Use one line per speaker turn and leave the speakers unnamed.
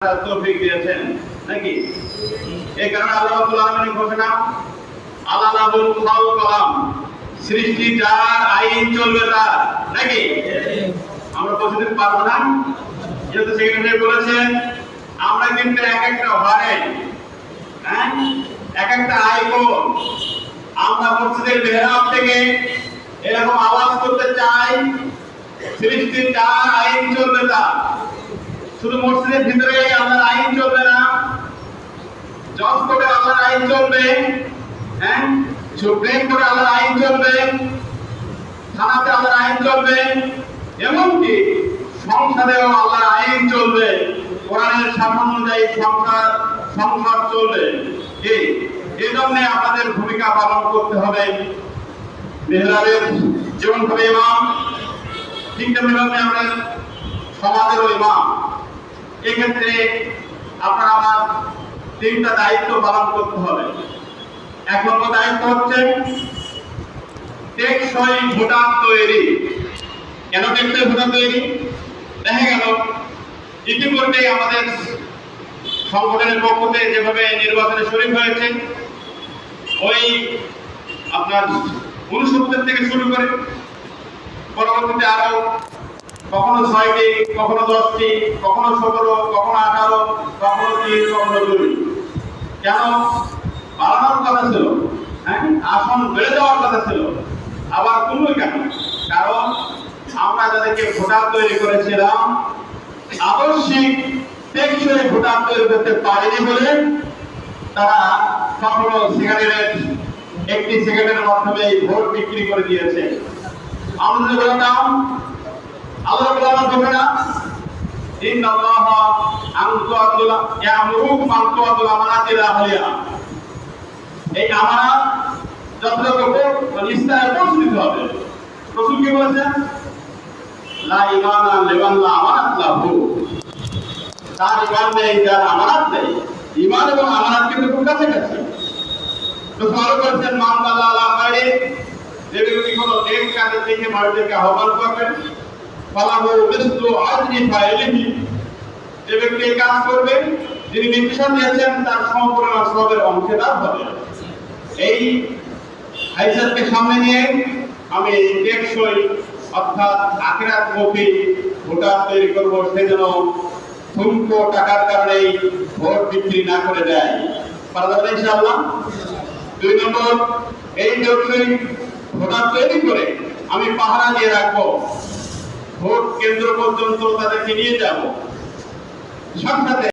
তৌফিক দিয়েছেন নাকি? এই কারণে আল্লাহ রাব্বুল আলামিনের ঘোষণা, আল্লাহ লাহুল খালক কলাম, সৃষ্টি যার, আইন চলবে তার, নাকি? আমরা প্রতিদিন পারবো না, যেহেতু সেক্রেটারি বলেছেন আমরা কিন্তু এক একটা ঘরে এক একটা আইকন আমরা মসজিদের মেহরাব থেকে এরকম আওয়াজ করতে চাই, সৃষ্টি যার, আইন চলবে তার। শুধু মসজিদের ভিতরে আল্লাহর আইন চলবে না, জজ কোর্টে আল্লাহর আইন চলবে, সুপ্রিম কোর্টে আল্লাহর আইন চলবে, থানাতে আল্লাহর আইন চলবে, এমনকি সংসদেও আল্লাহর আইন চলবে, কোরআনের শাসন অনুযায়ী সংসার চলবে। এই জন্য আপনাদের ভূমিকা পালন করতে হবে। মেহরাবের যেমনভাবে ইমাম, ঠিক তেমনিভাবে আমরা সমাজেরও ইমাম। এক্ষেত্রে আপনার আমার তিনটা দায়িত্ব পালন করতে হবে। এক নম্বর দায়িত্ব হচ্ছে টেকসই ভোটার তৈরি। কেন টেকসই ভোটার তৈরি? দেখা গেল ইতিমধ্যে আমাদের সংগঠনের পক্ষ থেকে যেভাবে নির্বাচনে শরীক হয়েছে, ওই আপনার 69 থেকে শুরু করে পরবর্তীতে আরো কখনো 6টি, কখনো 10টি, কখনো 17, কখনো 18, কখনো 3, কখনো 2। কেন বাড়ানোর কথা ছিল, আসন বেড়ে যাওয়ার কথা ছিল, আবার কমবে কেন? কারণ আমরা যাদেরকে ভোটার তৈরি করেছিলাম আবশ্যিক টেকসই ভোটার তৈরি করতে পারেনি বলে তারা কখনো একটি সিগারেটের মাধ্যমে ভোট বিক্রি করে দিয়েছে। আমরা যদি বলতাম আল্লাহ বলার ঘোষণা, ইন্নাল্লাহা ইয়ামুরুকুম আন তুআদ্দুল আমানাতি ইলা আহলিহা, এই আমানত যথাযথ স্থানে পৌঁছে দিতে হবে। রাসূল কি বলেছেন? লা ঈমানা লিমান লা আমানাত লাহু, তার ঈমান নেই যার আমানত নেই। ঈমান এবং আমানত কিন্তু খুব কাছাকাছি। রাসূল আরো বলেছেন, মান দাল্লা আলা খায়রিন, যে ব্যক্তি কোনো নেক কাজে দেখে মানুষদেরকে আহ্বান করবে, ফালাহু মিসলু আজরি ফাইলিহি, যে ব্যক্তি এই কাজ করবে, যিনি নির্দেশনা দিয়েছেন তার সমপরিমাণ সওয়াবের অংশীদার হবে। এই হাইসারকে সামনে নিয়ে আমি টেকসই অর্থাৎ আখিরাতমুখী ভোটার তৈরি করবো, সেজন্য ঠুনকো টাকার কারণে ভোট বিক্রি না করে দেয়। পারবেন ইনশাআল্লাহ? 2 নম্বর, এই টেকসই ভোটার তৈরি করে আমি পাহারা দিয়ে রাখবো, ভোট কেন্দ্র পর্যন্ত তাদেরকে নিয়ে যাব। সাথে